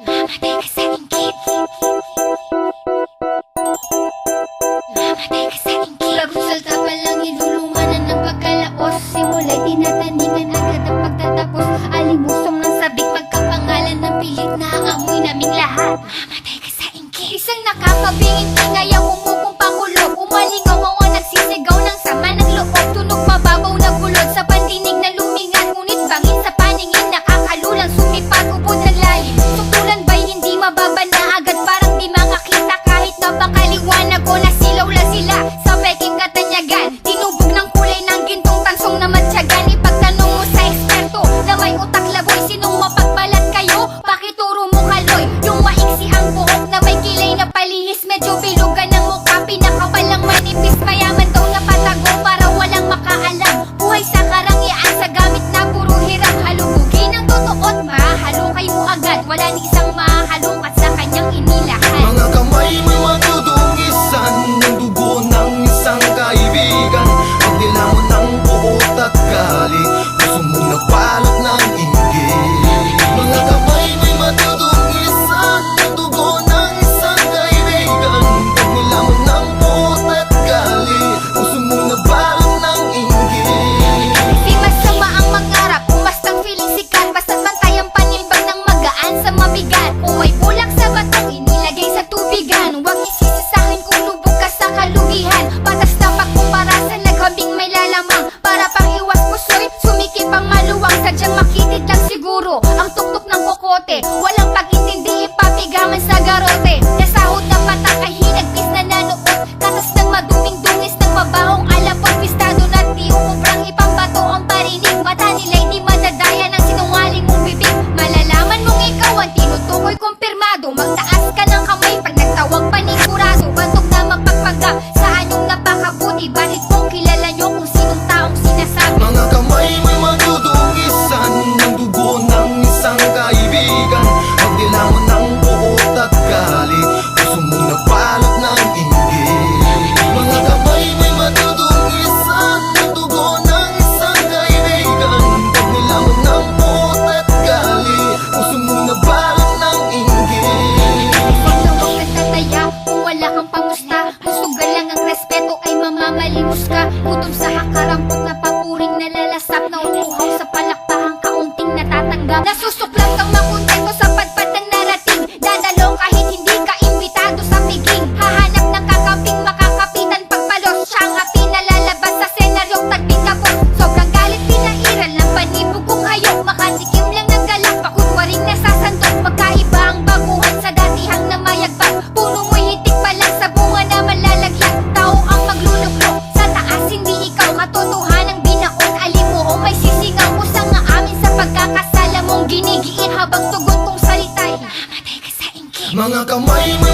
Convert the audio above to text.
Mamatay ka sa inggit. Mamatay ka sa inggit. Bagong salta pa lang ilulumanan ng pagkalaos. Simula'y tinataningan agad ang pagtatapos. Alimusom ng sabik, magkapangalan ng pilit na amoy naming lahat. Mamatay ka sa inggit. Isang nakakabingin tingay ang umukumpang kulog. Umalingaw ang nagsisigaw ng sama ng loob. Tunog mababaw na gulod sa pandinig na lumingat. Ngunit bangin sa paningin, nakakalulang sumipat ubod ng lalim. Tutulan ba'y hindi mababa na agad, parang di makakita kahit napakaliwanag o nasilaw la sila. Sa peking katanyagan, tinubog ng kulay ng gintong tansong na matyagan. Ipagtanong mo sa eksperto na may utak laboy, sinong mapagbalat kayo? Pakituro mo kaloy, yung maiksi ang buhok na may kilay na palihis. Medyo bilugan ng mukha, pinakabalang manipis. Mayaman daw na patago para walang makaalam. Buhay sa karangyaan sa gamit na puro hirap. Halubugin ang totoo't mahalukay mo agad. Wala ni isang mahalungkat sa kanyang inilahan. Mga kamay may madudungisan ng dugo ng isang kaibigan. Pag nilamon ng buot at gali, puso mong nagbalot ng inggit. Mga kamay may madudungisan ng dugo ng isang kaibigan. Pag nilamon ng buot at gali, puso mong nagbalot ng inggit. Di masama ang mangarap, kung bastang feeling sikat. Basta't bantay ang panilbag ng magaan sa mabigat. Kung may bulak sa batong inilagay sa tubigan, huwag isisi sa'kin kung lubog ka sa kalugihan. Patas na pagkumpara sa naghambing may lalamang. Para pang iwas pusoy, sumikip ang maluwang. Sadyang makitid lang siguro ang tuktok ng kokote. Walang pag-intindi, ipapigaman sa garote. Nasahod ng patak ay hinagpis na nanood. Katas ng maduming dungis ng mabahong alapot. Pistado na di umubrang ipambato ang parinig. Mata nila'y di madadaya ng sinungaling mong bibig. Malalaman mong ikaw ang tinutukoy kumpirmado. Magtaas ka ng kamay pag nagtawag panigurado. Bantog na magpagpagap sa anyong napakabuti. Bakit kung kilala nyo kung sinong taong sinasabi? Mga kamay may madudungisan ng dugo ng isang kaibigan. Pag nilamon ng buot at gali, puso mong nagbalot ng inggit. Mga kamay may madudungisan ng dugo ng isang kaibigan. Pag nilamon ng buot at gali, puso mong nagbalot ng inggit. Basta huwag ka tataya kung wala kang pamusta. Gusto lang ang respeto ay mamamalimos ka. Gutom sa hakarampot na papuring nalalasap. Na utuhaw sa palakpahang kaunting natatanggap. Nasusuklang kang makontento sa padpad ng narating. Dadalo kahit hindi ka imbitado sa piging. Hahanap ng kakamping makakapitan pagpalos. Siya ang api na lalabas sa senaryong tagbing kapos. Sobrang galit pinairal ng panibog kong hayok. Makatikim lang ng galak, pakunwaring nasasandok. Magkaiba ang baguhan sa datihang na mayagbag. Puno mo'y hitik pa lang sa bunga na malalaglag. Tao ang magluluklok sa taas, hindi ikaw. Katotohanang binaon, alim mo o may sisingaw. Usang nga amin sa pagkakasala mong ginigiin. Habang tugon kong salita'y mamatay ka sa inggit. Mga kamay may